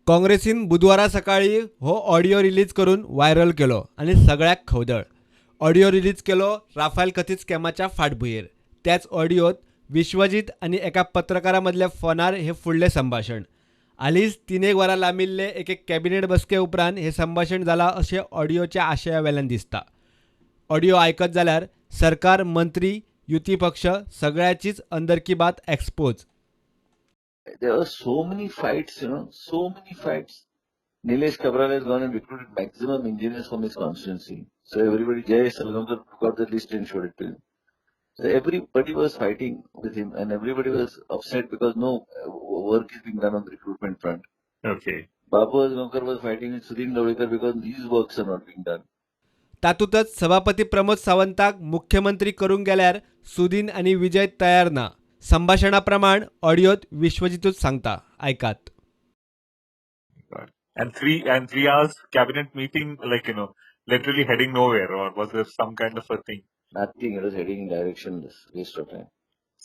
काँग्रेसीन बुधवारा सकाळी हो ऑडिओ रिलीज करून व्हायरल केलो आणि सगळ्याक खवदळ. ऑडिओ रिलीज केलो राफाल कथीत स्कॅमाच्या फाटभुंयेर. त्याच ऑडिओत विश्वजीत आणि एका पत्रकारा मदल्या फोनार हे फुडले संभाषण. हालींच 3 वरां लांबिल्ले एके कॅबिनेट बसके उपरांत हे संभाषण जालां अशें ऑडिओच्या आशयावेल्यान दिसता. ऑडिओ आयकत जाल्यार सरकार, मंत्री, युती पक्ष सगळ्याचीच अंदरकी बात expose. There were so many fights, so many fights. Nilesh Kabral has gone and recruited maximum engineers from his constituency. So everybody, Jay Salgamkar got the list and showed it to him. So everybody was fighting with him and everybody was upset because no work is being done on the recruitment front. Okay. Babu Asgamkar was fighting with Sudhin Dawekar because his works are not being done. तातूंतच सभापती प्रमोद सावंताक मुख्यमंत्री करूंक गेल्यार सुदीन आणि विजय तयार ना. संभाषणाप्रमाण ऑडिओत विश्वजितूच सांगता. ऐकात. And 3 hours cabinet meeting, literally heading nowhere, or was there some kind of a thing? Nothing, it was heading in directionless, waste of time.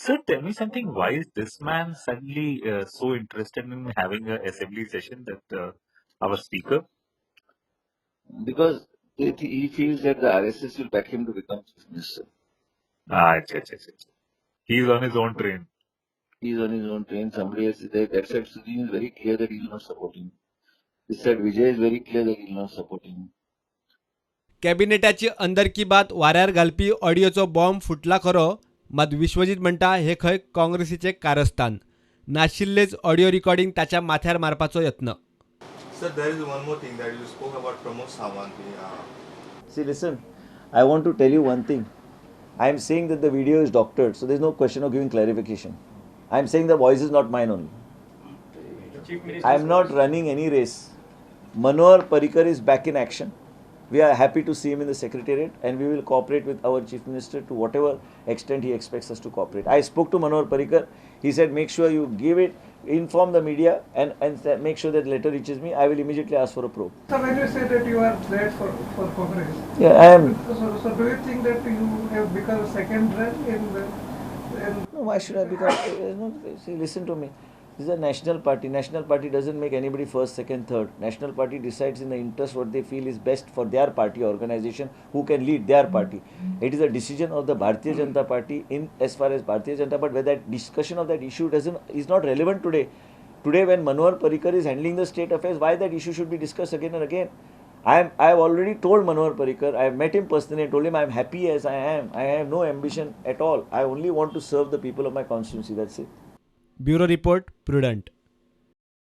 Sir, tell me something. Why is this man suddenly so interested in having an assembly session, that our speaker? Because he feels that the RSS will back him to become chief minister. Achha. He's on his own train. He's on his own train. Somebody else is there. That side Sudhin is very clear that he's not supporting. This side Vijay is very clear that he's not supporting. कॅबिनेटाची अंदरकी बात वाऱ्यार घालपी ऑडिओचो bomb फुटला खरो, मात विश्वजीत म्हणटा हे खंय काँग्रेसीचे कारस्थान. नाशिल्लेच ऑडिओ रिकॉर्डिंग ताच्या माथ्यार मारपाचो यत्न. Sir, there is one more thing that you spoke about Pramod Sawant. See, listen, I want to tell you one thing. I am saying that the video is doctored, so there is no question of giving clarification. I am saying the voice is not mine only. I am not running any race. Manohar Parrikar is back in action. We are happy to see him in the secretariat, and we will cooperate with our Chief Minister to whatever extent he expects us to cooperate. I spoke to Manohar Parrikar. He said, make sure you give it, inform the media, and make sure that letter reaches me. I will immediately ask for a probe. So when you say that you are there for Congress, Yeah, I am. so do you think that you have become a second run in No, why should I become? See, listen to me. This is a national party. National party doesn't make anybody first, second, third. National party decides in the interest what they feel is best for their party organization, who can lead their party. It is a decision of the Bharatiya Janata Party in as far as Bharatiya Janata Party, where that discussion of that issue is not relevant today. Today, when Manohar Parrikar is handling the state affairs, why that issue should be discussed again and again? I have already told Manohar Parrikar, I have met him personally and told him I am happy as I am. I have no ambition at all. I only want to serve the people of my constituency. That's it. Bureau report, prudent.